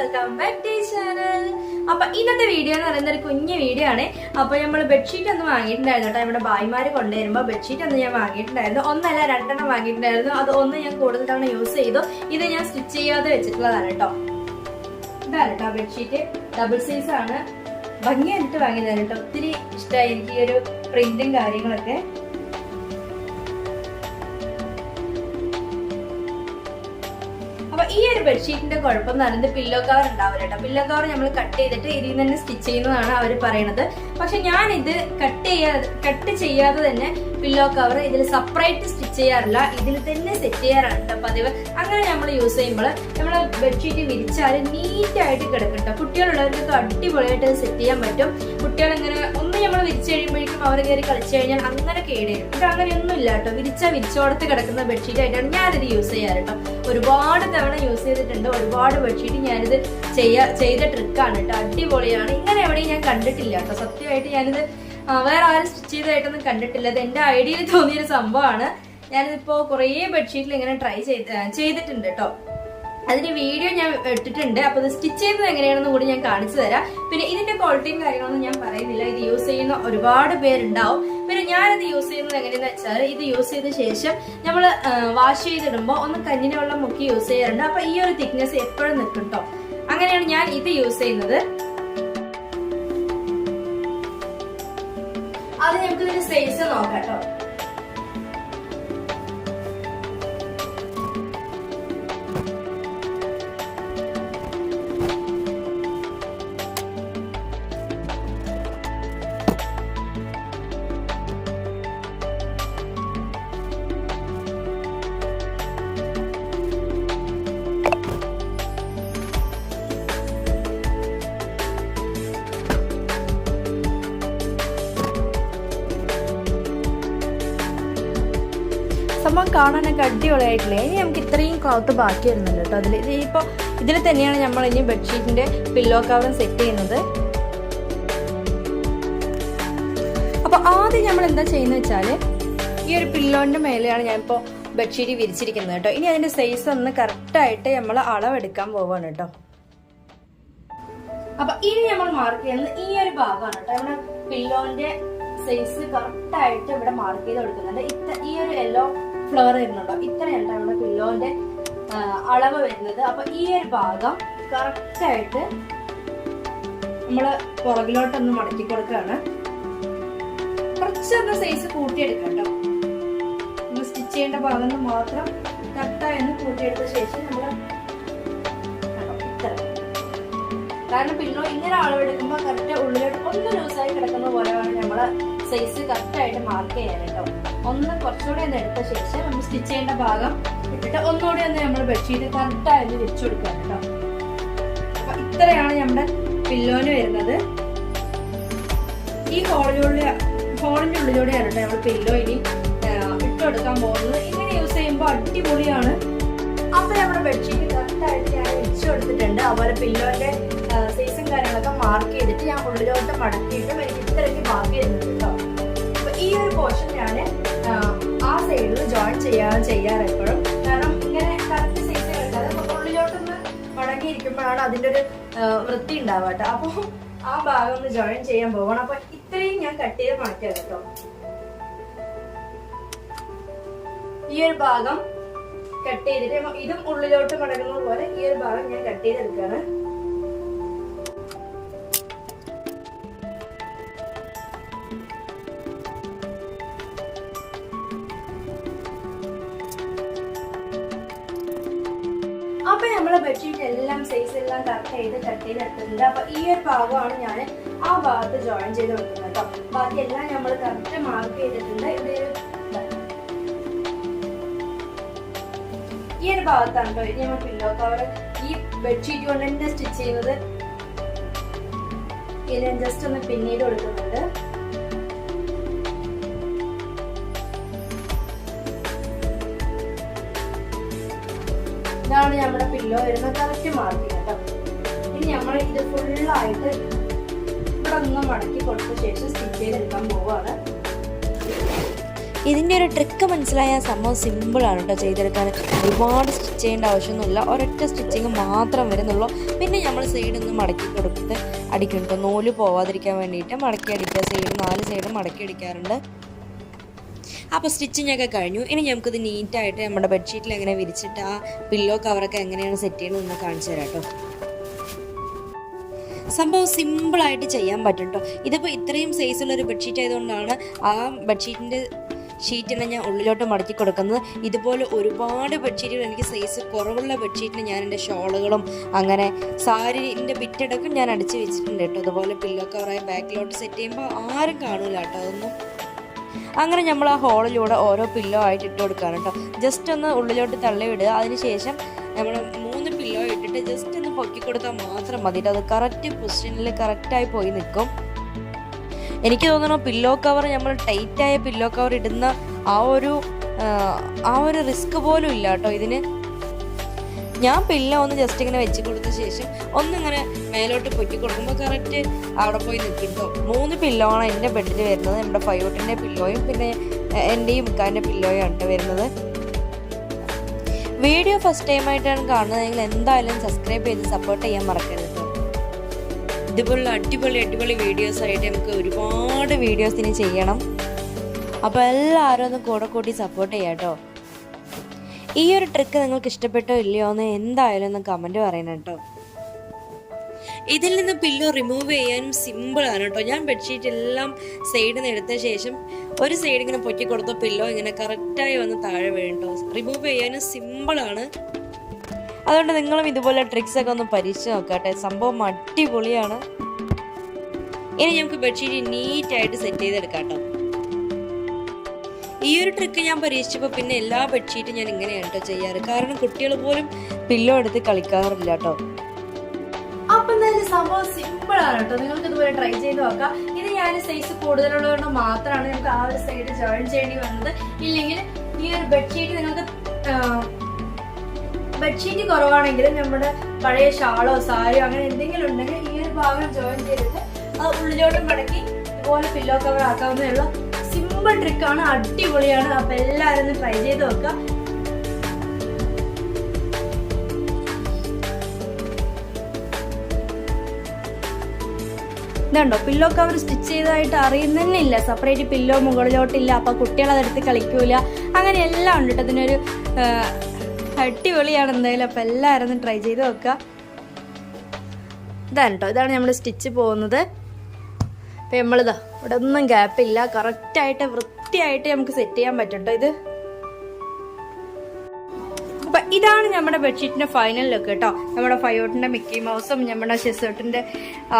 Welcome back to channel. അപ്പൊ ഇന്നത്തെ video എന്ന് പറയുന്ന ഒരു കുഞ്ഞു വീഡിയോ ആണ്. അപ്പൊ നമ്മൾ ബെഡ്ഷീറ്റ് ഒന്ന് വാങ്ങിയിട്ടുണ്ടായിരുന്നു കേട്ടോ. ഇവിടെ ഭായിമാര് കൊണ്ടുവരുമ്പോ ബെഡ്ഷീറ്റ് ഒന്ന് ഞാൻ വാങ്ങിയിട്ടുണ്ടായിരുന്നു. ഒന്നല്ല രണ്ടെണ്ണം വാങ്ങിയിട്ടുണ്ടായിരുന്നു. അത് ഒന്ന് ഞാൻ കൂടുതൽ തവണ യൂസ് ചെയ്തു. ഇത് ഞാൻ സ്റ്റിച്ച് ചെയ്യാതെ വെച്ചിട്ടുള്ളതാണ് കേട്ടോ. ഇതാണ് കേട്ടോ ബെഡ്ഷീറ്റ്. ഡബിൾ സൈസ് ആണ്. ഭംഗിയായിട്ട് വാങ്ങിയതാണ് കേട്ടോ. ഒത്തിരി ഇഷ്ടമായി എനിക്ക് ഈ ഒരു പ്രിന്റും കാര്യങ്ങളൊക്കെ. അപ്പൊ ഈ ഒരു ബെഡ്ഷീറ്റിന്റെ കുഴപ്പം എന്ന് പറയുന്നത് പില്ലോ കവർ ഉണ്ടാവില്ല കേട്ടോ. പില്ലോ കവർ നമ്മൾ കട്ട് ചെയ്തിട്ട് ഇതിൽ തന്നെ സ്റ്റിച്ച് ചെയ്യുന്നതാണ് അവർ പറയണത്. പക്ഷെ ഞാൻ ഇത് കട്ട് ചെയ്യാതെ തന്നെ പില്ലോ കവർ ഇതിൽ സെപ്പറേറ്റ് സ്റ്റിച്ച് ചെയ്യാറില്ല, ഇതിൽ തന്നെ സെറ്റ് ചെയ്യാറാണ് കേട്ടോ പതിവ്. അങ്ങനെ നമ്മൾ യൂസ് ചെയ്യുമ്പോൾ നമ്മൾ ബെഡ്ഷീറ്റ് വിരിച്ചാൽ നീറ്റായിട്ട് കിടക്കും കേട്ടോ. കുട്ടികളുള്ളവർക്കൊക്കെ അടിപൊളിയായിട്ട് സെറ്റ് ചെയ്യാൻ പറ്റും. കുട്ടികൾ ഇങ്ങനെ ഒന്ന് നമ്മൾ വിരിച്ചു കഴിയുമ്പോഴേക്കും അവർ കയറി കളിച്ചു കഴിഞ്ഞാൽ അങ്ങനെ കേടുവരും. ഇത് അങ്ങനെയൊന്നും ഇല്ല കേട്ടോ. വിരിച്ചോടത്ത് കിടക്കുന്ന ബെഡ്ഷീറ്റ് ആയിട്ടാണ് ഞാനിത് യൂസ് ചെയ്യാറ് കേട്ടോ. ഒരുപാട് തവണ യൂസ് ചെയ്തിട്ടുണ്ട്. ഒരുപാട് ബെഡ്ഷീറ്റ് ഞാനിത് ചെയ്ത ട്രിക്കാണ് കേട്ടോ. അടിപൊളിയാണ്. ഇങ്ങനെ എവിടെയും ഞാൻ കണ്ടിട്ടില്ല കേട്ടോ. സത്യമായിട്ട് ഞാനിത് വേറെ ആരും സ്റ്റിച്ച് ചെയ്തതായിട്ടൊന്നും കണ്ടിട്ടില്ല. ഇത് എന്റെ ഐഡിയയിൽ തോന്നിയൊരു സംഭവമാണ്. ഞാനിതിപ്പോ കുറേ ബെഡ്ഷീറ്റിൽ ഇങ്ങനെ ട്രൈ ചെയ്തിട്ടുണ്ട് കേട്ടോ. അതിന്റെ വീഡിയോ ഞാൻ ഇട്ടിട്ടുണ്ട്. അപ്പൊ ഇത് സ്റ്റിച്ച് ചെയ്യുന്നത് എങ്ങനെയാണെന്ന് കൂടി ഞാൻ കാണിച്ചു തരാം. പിന്നെ ഇതിന്റെ ക്വാളിറ്റിയും കാര്യങ്ങളൊന്നും ഞാൻ പറയുന്നില്ല. ഇത് യൂസ് ചെയ്യുന്ന ഒരുപാട് പേരുണ്ടാവും. പിന്നെ ഞാനിത് യൂസ് ചെയ്യുന്നത് എങ്ങനെയാന്ന് വെച്ചാൽ, ഇത് യൂസ് ചെയ്ത ശേഷം നമ്മൾ വാഷ് ചെയ്തിടുമ്പോൾ ഒന്ന് കഞ്ഞിന് വെള്ളം മുക്കി യൂസ് ചെയ്യാറുണ്ട്. അപ്പൊ ഈ ഒരു തിക്നെസ് എപ്പോഴും നിൽക്കും കേട്ടോ. അങ്ങനെയാണ് ഞാൻ ഇത് യൂസ് ചെയ്യുന്നത്. അത് നമുക്ക് ഇതിന്റെ സൈസ് നോക്കാം കേട്ടോ. സംഭവം കാണാനൊക്കെ അടിപൊളിയായിട്ടില്ലേ. ഇനി നമുക്ക് ഇത്രയും ക്ലോത്ത് ബാക്കി വരുന്നുണ്ട് കേട്ടോ. ഇതിൽ തന്നെയാണ് നമ്മൾ ഇനി ബെഡ്ഷീറ്റിന്റെ പില്ലോ കവറും സെറ്റ് ചെയ്യുന്നത്. അപ്പൊ ആദ്യം നമ്മൾ എന്താ ചെയ്യുന്നത് വെച്ചാല്, ഈ ഒരു പില്ലോന്റെ മേലെയാണ് ഞാനിപ്പോ ബെഡ്ഷീറ്റ് വിരിച്ചിരിക്കുന്നത് കേട്ടോ. ഇനി അതിന്റെ സൈസ് ഒന്ന് കറക്റ്റായിട്ട് നമ്മൾ അളവെടുക്കാൻ പോവാണ് കേട്ടോ. അപ്പൊ ഇനി നമ്മൾ മാർക്ക് ചെയ്യുന്നത് ഈ ഒരു ഭാഗമാണ് കേട്ടോ. നമ്മുടെ പില്ലോന്റെ സൈസ് കറക്റ്റായിട്ട് ഇവിടെ മാർക്ക് ചെയ്ത് കൊടുക്കുന്നുണ്ട്. ഈ ഒരു യെല്ലോ ഫ്ലവർ വരുന്നുണ്ടോ, ഇത്രയാണ് നമ്മുടെ പില്ലോന്റെ അളവ് വരുന്നത്. അപ്പൊ ഈ ഒരു ഭാഗം കറക്റ്റായിട്ട് നമ്മള് പുറകിലോട്ടൊന്ന് മടക്കി കൊടുക്കുകയാണ്. കുറച്ചൊന്ന് സൈസ് കൂട്ടിയെടുക്കാം കേട്ടോ. നമ്മൾ സ്റ്റിച്ച് ചെയ്യേണ്ട ഭാഗം മാത്രം കറക്റ്റായി കൂട്ടിയെടുത്ത ശേഷം നമ്മള് ഇത്ര, കാരണം പില്ലോ ഇങ്ങനെ അളവെടുക്കുമ്പോൾ കറക്റ്റ് ഉള്ളിലോട്ട് ഒന്ന് ലൂസായി കിടക്കുന്ന പോലെയാണ് നമ്മള് സൈസ് കറക്റ്റായിട്ട് മാർക്ക് ചെയ്യാൻ കേട്ടോ. ഒന്ന് കുറച്ചുകൂടെ ഒന്ന് എടുത്ത ശേഷം നമ്മൾ സ്റ്റിച്ച് ചെയ്യേണ്ട ഭാഗം ഇട്ടിട്ട് ഒന്നുകൂടി ഒന്ന് നമ്മൾ ബെഡ്ഷീറ്റ് കറക്റ്റായിട്ട് വിരിച്ചു കൊടുക്കാൻ കേട്ടോ. അപ്പൊ ഇത്രയാണ് നമ്മുടെ പില്ലോന് വരുന്നത്. ഈ ഹോളിന്റെ ഉള്ളിലൂടെയാണ് കേട്ടോ നമ്മൾ പില്ലോ ഇനി ഇട്ട് കൊടുക്കാൻ പോകുന്നത്. ഇങ്ങനെ യൂസ് ചെയ്യുമ്പോൾ അടിപൊളിയാണ്. അപ്പൊ നമ്മുടെ ബെഡ്ഷീറ്റ് കറക്റ്റായിട്ട് ഞാൻ വിരിച്ചു കൊടുത്തിട്ടുണ്ട്. അതുപോലെ പില്ലോന്റെ സൈസും കാര്യങ്ങളൊക്കെ മാർക്ക് ചെയ്തിട്ട് ഞാൻ ഉള്ളിലോട്ട് മടക്കിയിട്ടും എനിക്ക് ഇത്രയ്ക്ക് ബാക്കി വരുന്നുണ്ട് കേട്ടോ. അപ്പൊ ഈ ഒരു പോർഷൻ ഞാൻ ആ സൈഡിൽ ജോയിൻ ചെയ്യാറ് എപ്പോഴും. കാരണം ഇങ്ങനെ കറക്റ്റ് സൈസ് കിട്ടാതെ ഉള്ളിലോട്ടൊന്ന് മടങ്ങിയിരിക്കുമ്പോഴാണ് അതിന്റെ ഒരു വൃത്തി ഉണ്ടാവുക കേട്ടോ. അപ്പൊ ആ ഭാഗം ഒന്ന് ജോയിൻ ചെയ്യാൻ പോകണം. അപ്പൊ ഇത്രയും ഞാൻ കട്ട് ചെയ്ത് മാറ്റിയത് കേട്ടോ. ഈ ഒരു ഭാഗം കട്ട് ചെയ്തിട്ട് ഇതും ഉള്ളിലോട്ട് മടങ്ങുന്നത് പോലെ ഈ ഒരു ഭാഗം ഞാൻ കട്ട് ചെയ്തെടുക്കാണ്. അപ്പൊ നമ്മളെ ബെഡ്ഷീറ്റ് എല്ലാം സൈസ് എല്ലാം കട്ട് ചെയ്തെടുത്തിട്ടുണ്ട്. അപ്പൊ ഈ ഒരു ഭാഗമാണ് ഞാൻ ആ ഭാഗത്ത് ജോയിൻ ചെയ്ത് കൊടുക്കുന്നത് കേട്ടോ. ബാക്കി എല്ലാം നമ്മൾ കറക്റ്റ് മാർക്ക് ചെയ്തിട്ടുണ്ട്. ഈ ഒരു ഭാഗത്താണ് കേട്ടോ ഇനി നമ്മൾ പില്ലോ കവർ ഈ ബെഡ്ഷീറ്റ് കൊണ്ട് തന്നെ സ്റ്റിച്ച് ചെയ്യുന്നത്. ഇത് ജസ്റ്റ് ഒന്ന് പിന്നീട് കൊടുക്കുന്നുണ്ട്. ഇതാണ് നമ്മുടെ പില്ലോ വരുന്ന കറക്റ്റ് മാർക്കിങ് കേട്ടോ. ഇനി നമ്മൾ ഇത് ഫുള്ളായിട്ട് ഇവിടെ ഒന്ന് മടക്കി കൊടുത്ത ശേഷം സ്റ്റിച്ച് ചെയ്തെടുക്കാൻ പോവാണ്. ഇതിൻ്റെ ഒരു ട്രിക്ക് മനസ്സിലായ സംഭവം സിമ്പിളാണ് കേട്ടോ ചെയ്തെടുക്കാൻ. ഒരുപാട് സ്റ്റിച്ച് ചെയ്യേണ്ട ആവശ്യമൊന്നുമില്ല, ഒരൊറ്റ സ്റ്റിച്ചിങ് മാത്രം വരുന്നുള്ളൂ. പിന്നെ നമ്മൾ സൈഡൊന്ന് മടക്കി കൊടുത്ത് അടിക്കും കേട്ടോ, നൂല് പോവാതിരിക്കാൻ വേണ്ടിയിട്ട് മടക്കി അടിക്കുക. 4 സൈഡും മടക്കി അടിക്കാറുണ്ട്. അപ്പോൾ സ്റ്റിച്ചിങ് ഒക്കെ കഴിഞ്ഞു. ഇനി നമുക്കിത് നീറ്റായിട്ട് നമ്മുടെ ബെഡ്ഷീറ്റിൽ എങ്ങനെ വിരിച്ചിട്ട് ആ പില്ലോ കവറൊക്കെ എങ്ങനെയാണ് സെറ്റ് ചെയ്യുന്നതെന്ന് കാണിച്ചു തരാം കേട്ടോ. സംഭവം സിമ്പിളായിട്ട് ചെയ്യാൻ പറ്റും കേട്ടോ. ഇതിപ്പോൾ ഇത്രയും സൈസുള്ളൊരു ബെഡ്ഷീറ്റ് ആയതുകൊണ്ടാണ് ആ ബെഡ്ഷീറ്റിൻ്റെ ഷീറ്റിനെ ഞാൻ ഉള്ളിലോട്ട് മടക്കി കൊടുക്കുന്നത്. ഇതുപോലെ ഒരുപാട് ബെഡ്ഷീറ്റുകൾ, എനിക്ക് സൈസ് കുറവുള്ള ബെഡ്ഷീറ്റിന് ഞാൻ എൻ്റെ ഷോളുകളും അങ്ങനെ സാരീൻ്റെ ബിറ്റടക്കം ഞാൻ അടിച്ച് വെച്ചിട്ടുണ്ട് കേട്ടോ. അതുപോലെ പില്ലോ കവറായി ബാക്കിലോട്ട് സെറ്റ് ചെയ്യുമ്പോൾ ആരും കാണൂല കേട്ടോ അതൊന്നും. അങ്ങനെ നമ്മൾ ആ ഹോളിലൂടെ ഓരോ പില്ലോ ആയിട്ട് ഇട്ട് കൊടുക്കുകയാണ് കേട്ടോ. ജസ്റ്റ് ഒന്ന് ഉള്ളിലോട്ട് തള്ളി വിടുക. അതിനുശേഷം നമ്മൾ 3 പില്ലോ ഇട്ടിട്ട് ജസ്റ്റ് ഒന്ന് പൊക്കി കൊടുത്താൽ മാത്രം മതി. അത് കറക്റ്റ് പൊസിഷനിൽ കറക്റ്റായി പോയി നിൽക്കും. എനിക്ക് തോന്നുന്നു പില്ലോ കവർ, നമ്മൾ ടൈറ്റായ പില്ലോ കവർ ഇടുന്ന ആ ഒരു റിസ്ക് പോലും ഇല്ല കേട്ടോ ഇതിന്. ഞാൻ പില്ലോ ഒന്ന് ജസ്റ്റ് ഇങ്ങനെ വെച്ച് കൊടുത്ത ശേഷം ഒന്നിങ്ങനെ മേലോട്ട് പൊക്കി കൊടുക്കുമ്പോൾ കറക്റ്റ് അവിടെ പോയി നിൽക്കും കേട്ടോ. 3 പില്ലോയാണ് എൻ്റെ ബെഡിൽ വരുന്നത്. നമ്മുടെ 5 പില്ലോയും പിന്നെ എൻ്റെയും ഇക്കാൻ്റെ പില്ലോയും ആണ് വരുന്നത്. വീഡിയോ ഫസ്റ്റ് ടൈം ആയിട്ടാണ് കാണുന്നത്, നിങ്ങൾ എന്തായാലും സബ്സ്ക്രൈബ് ചെയ്ത് സപ്പോർട്ട് ചെയ്യാൻ മറക്കരുത് കേട്ടോ. ഇതുപോലുള്ള അടിപൊളി വീഡിയോസായിട്ട് നമുക്ക് ഒരുപാട് വീഡിയോസ് ഇനി ചെയ്യണം. അപ്പോൾ എല്ലാവരും ഒന്ന് കൂടെ കൂട്ടി സപ്പോർട്ട് ചെയ്യാം കേട്ടോ. ഈ ഒരു ട്രിക്ക് നിങ്ങൾക്ക് ഇഷ്ടപ്പെട്ടോ ഇല്ലയോ എന്ന് എന്തായാലും ഒന്ന് കമൻറ്റ് പറയണം കേട്ടോ. ഇതിൽ നിന്ന് പില്ലോ റിമൂവ് ചെയ്യാനും സിമ്പിളാണ് കേട്ടോ. ഞാൻ ബെഡ്ഷീറ്റ് എല്ലാം സൈഡിൽ നിന്ന് എടുത്ത ശേഷം ഒരു സൈഡ് ഇങ്ങനെ പൊക്കി കൊടുത്ത പില്ലോ ഇങ്ങനെ കറക്റ്റായി വന്ന് താഴെ വീഴും കേട്ടോ. റിമൂവ് ചെയ്യാനും സിമ്പിളാണ്. അതുകൊണ്ട് നിങ്ങളും ഇതുപോലെ ട്രിക്സൊക്കെ ഒന്ന് പരീക്ഷിച്ച് നോക്കട്ടെ. സംഭവം അടിപൊളിയാണ്. ഇനി നമുക്ക് ബെഡ്ഷീറ്റ് നീറ്റായിട്ട് സെറ്റ് ചെയ്തെടുക്കാം കേട്ടോ. ഈ ഒരു ട്രിക്ക് ഞാൻ പരീക്ഷിച്ചപ്പോൾ പിന്നെ എല്ലാ ബെഡ്ഷീറ്റും ഞാൻ ഇങ്ങനെയാണ് കേട്ടോ ചെയ്യാറ്. കാരണം കുട്ടികൾ പോലും പില്ലോ എടുത്ത് കളിക്കാറില്ല കേട്ടോ. അപ്പൊ എന്തായാലും സംഭവം സിമ്പിളാണ് കേട്ടോ. നിങ്ങൾക്ക് ഇതുപോലെ ട്രൈ ചെയ്ത് നോക്കാം. ഇത് ഞാൻ സൈസ് കൂടുതലുള്ളതുകൊണ്ട് മാത്രമാണ് നമുക്ക് ആ ഒരു സൈഡ് ജോയിൻ ചെയ്യേണ്ടി വന്നത്. ഇല്ലെങ്കിൽ ഈ ഒരു ബെഡ്ഷീറ്റ് നിങ്ങൾക്ക് ബെഡ്ഷീറ്റ് കുറവാണെങ്കിൽ നമ്മുടെ പഴയ ഷാളോ സാരിയോ അങ്ങനെ എന്തെങ്കിലും ഉണ്ടെങ്കിൽ ഈ ഒരു ഭാഗം ജോയിൻ ചെയ്തിട്ട് അത് ഉള്ളിലോട്ട് മടക്കി ഇതുപോലെ പില്ലോ കവർ ആക്കാവുന്നേ ഉള്ളൂ. സിമ്പിൾ ട്രിക്കാണ്, അടിപൊളിയാണ്. അപ്പൊ എല്ലാവരും ഒന്ന് ട്രൈ ചെയ്ത് നോക്കുക. ഇതുണ്ടോ, പില്ലോ കവർ സ്റ്റിച്ച് ചെയ്തതായിട്ട് അറിയുന്നില്ല. സെപ്പറേറ്റ് പില്ലോ മുകളിലോട്ടില്ല, അപ്പൊ കുട്ടികൾ അതെടുത്ത് കളിക്കൂല. അങ്ങനെ എല്ലാം ഉണ്ട് കേട്ടോ. ഇതിനൊരു അടിപൊളിയാണ് എന്തായാലും. അപ്പൊ എല്ലാവരും ഒന്ന് ട്രൈ ചെയ്ത് നോക്കുക. ഇതാണ് കേട്ടോ, ഇതാണ് നമ്മൾ സ്റ്റിച്ച് പോകുന്നത്. അപ്പം നമ്മളിതാ ഇവിടെ ഒന്നും ഗ്യാപ്പില്ല, കറക്റ്റായിട്ട് വൃത്തിയായിട്ട് നമുക്ക് സെറ്റ് ചെയ്യാൻ പറ്റും കേട്ടോ ഇത്. അപ്പം ഇതാണ് നമ്മുടെ ബെഡ്ഷീറ്റിൻ്റെ ഫൈനൽ ലുക്ക് കേട്ടോ. നമ്മുടെ 5 മിക്കി മൗസും നമ്മുടെ ഷെസേർട്ടിൻ്റെ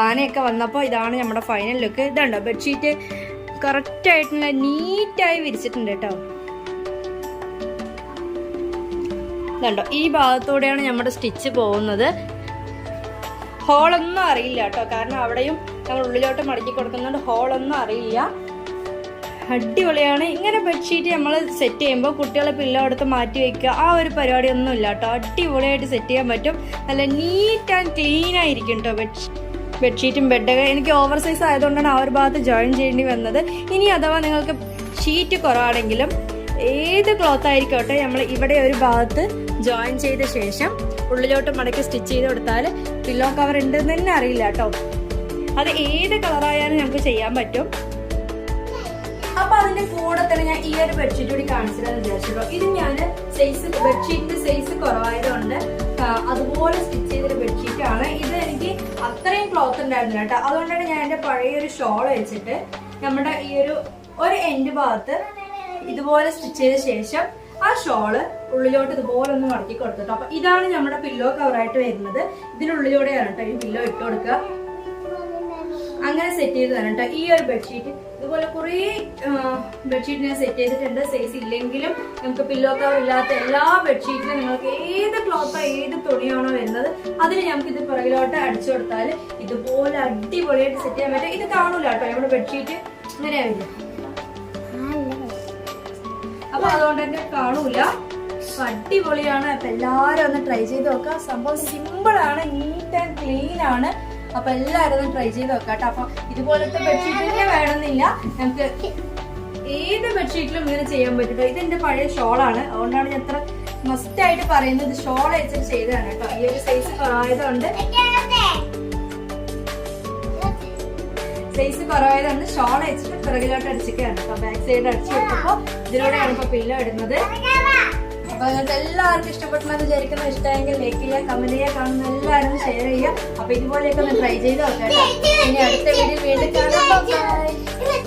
ആനയൊക്കെ വന്നപ്പോൾ ഇതാണ് നമ്മുടെ ഫൈനൽ ലുക്ക്. ഇതുണ്ടോ, ബെഡ്ഷീറ്റ് കറക്റ്റായിട്ടുള്ള നീറ്റായി വിരിച്ചിട്ടുണ്ട് കേട്ടോ. ഇതുണ്ടോ, ഈ ഭാഗത്തൂടെയാണ് നമ്മുടെ സ്റ്റിച്ച് പോകുന്നത്. ഹോളൊന്നും അറിയില്ല കേട്ടോ, കാരണം അവിടെയും നമ്മൾ ഉള്ളിലോട്ട് മടക്കി കൊടുക്കുന്നുണ്ട്. ഹോളൊന്നും അറിയില്ല. അടിപൊളിയാണ്. ഇങ്ങനെ ബെഡ്ഷീറ്റ് നമ്മൾ സെറ്റ് ചെയ്യുമ്പോൾ കുട്ടികളെ പില്ലോ എടുത്ത് മാറ്റി വയ്ക്കുക ആ ഒരു പരിപാടി ഒന്നും ഇല്ല കേട്ടോ. അടിപൊളിയായിട്ട് സെറ്റ് ചെയ്യാൻ പറ്റും. നല്ല നീറ്റ് ആൻഡ് ക്ലീൻ ആയിരിക്കും കേട്ടോ ബെഡ്ഷീറ്റും ബെഡൊക്കെ. എനിക്ക് ഓവർ സൈസ് ആയതുകൊണ്ടാണ് ആ ഒരു ഭാഗത്ത് ജോയിൻ ചെയ്യേണ്ടി വന്നത്. ഇനി അഥവാ നിങ്ങൾക്ക് ഷീറ്റ് കുറവാണെങ്കിലും ഏത് ക്ലോത്ത് ആയിരിക്കോട്ടെ നമ്മൾ ഇവിടെ ഒരു ഭാഗത്ത് ജോയിൻ ചെയ്ത ശേഷം ഉള്ളിലോട്ട് മടക്കി സ്റ്റിച്ച് ചെയ്ത് കൊടുത്താൽ പില്ലോ കവർ ഉണ്ടെന്ന് തന്നെ അറിയില്ല കേട്ടോ. അത് ഏത് കളറായാലും നമുക്ക് ചെയ്യാൻ പറ്റും. അപ്പൊ അതിന്റെ കൂടെ തന്നെ ഞാൻ ഈ ഒരു ബെഡ്ഷീറ്റ് കൂടി കാണിച്ചിട്ടാണ് വിചാരിച്ചോ. ഇത് ഞാൻ ബെഡ്ഷീറ്റിന്റെ സൈസ് കുറവായതുകൊണ്ട് അതുപോലെ സ്റ്റിച്ച് ചെയ്തൊരു ബെഡ്ഷീറ്റ് ആണ് ഇത്. എനിക്ക് അത്രയും ക്ലോത്ത് ഉണ്ടായിരുന്നില്ല കേട്ടോ. അതുകൊണ്ടാണ് ഞാൻ എന്റെ പഴയൊരു ഷോൾ വെച്ചിട്ട് നമ്മുടെ ഈ ഒരു എൻഡ് ഭാഗത്ത് ഇതുപോലെ സ്റ്റിച്ച് ചെയ്ത ശേഷം ആ ഷോള് ഉള്ളിലോട്ട് ഇതുപോലെ ഒന്ന് മടക്കി കൊടുത്തിട്ടോ. അപ്പൊ ഇതാണ് നമ്മുടെ പില്ലോ കവറായിട്ട് വരുന്നത്. ഇതിനുള്ളിലൂടെയാണ് കേട്ടോ ഈ പില്ലോ ഇട്ട് കൊടുക്കുക. അങ്ങനെ സെറ്റ് ചെയ്ത് തരാം കേട്ടോ ഈ ഒരു ബെഡ്ഷീറ്റ്. ഇതുപോലെ കുറേ ബെഡ്ഷീറ്റ് ഞാൻ സെറ്റ് ചെയ്തിട്ടുണ്ട്. സൈസ് ഇല്ലെങ്കിലും നമുക്ക് പില്ലോ കവർ ഇല്ലാത്ത എല്ലാ ബെഡ്ഷീറ്റിലും നിങ്ങൾക്ക് ഏത് ക്ലോത്തോ ഏത് തുണിയാണോ വരുന്നത് അതിൽ നമുക്ക് ഇത് പുറകിലോട്ട് അടിച്ചു കൊടുത്താൽ ഇതുപോലെ അടിപൊളിയായിട്ട് സെറ്റ് ചെയ്യാൻ പറ്റും. ഇത് കാണൂല കേട്ടോ നമ്മുടെ ബെഡ്ഷീറ്റ് ഇങ്ങനെയാ വരിക. അപ്പൊ അതുകൊണ്ട് തന്നെ കാണൂല. അടിപൊളിയാണ്. അപ്പൊ എല്ലാരും ഒന്ന് ട്രൈ ചെയ്ത് നോക്കുക. സംഭവം സിമ്പിൾ ആണ്, നീറ്റ് ആൻഡ് ക്ലീൻ ആണ്. അപ്പൊ എല്ലാരും ഒന്ന് ട്രൈ ചെയ്ത് നോക്കാം കേട്ടോ. അപ്പൊ ഇതുപോലത്തെ ബെഡ്ഷീറ്റ് തന്നെ വേണമെന്നില്ല, നമുക്ക് ഏത് ബെഡ്ഷീറ്റിലും ഇങ്ങനെ ചെയ്യാൻ പറ്റും. ഇത് എന്റെ പഴയ ഷോളാണ്, അതുകൊണ്ടാണ് ഞാൻ അത്ര മസ്റ്റ് ആയിട്ട് പറയുന്നത്. ഷോൾ വെച്ചിട്ട് ചെയ്തതാണ് കേട്ടോ. ഈ ഒരു സൈസ് കുറവായതുകൊണ്ട് ഷോൾ വെച്ചിട്ട് പിറകിലോട്ട് അടിച്ചിട്ടാണ് കേട്ടോ. ബാക്ക് സൈഡ് അടിച്ചു കൊടുത്തപ്പോ ഇതിലൂടെയാണ് ഇപ്പൊ പില്ലോ ഇടുന്നത്. അപ്പൊ നിങ്ങൾക്ക് എല്ലാവർക്കും ഇഷ്ടപ്പെട്ടെന്ന് വിചാരിക്കുന്നത്. ഇഷ്ടമെങ്കിൽ ലൈക്ക് ചെയ്യുക, കമന്റ് ചെയ്യുക, കാണുന്ന എല്ലാവരും ഷെയർ ചെയ്യുക. അപ്പൊ ഇതുപോലെയൊക്കെ ഒന്ന് ട്രൈ ചെയ്ത് നോക്കാം കേട്ടോ. ഇനി അടുത്ത വീഡിയോ വീണ്ടും കാണാം. ബൈ.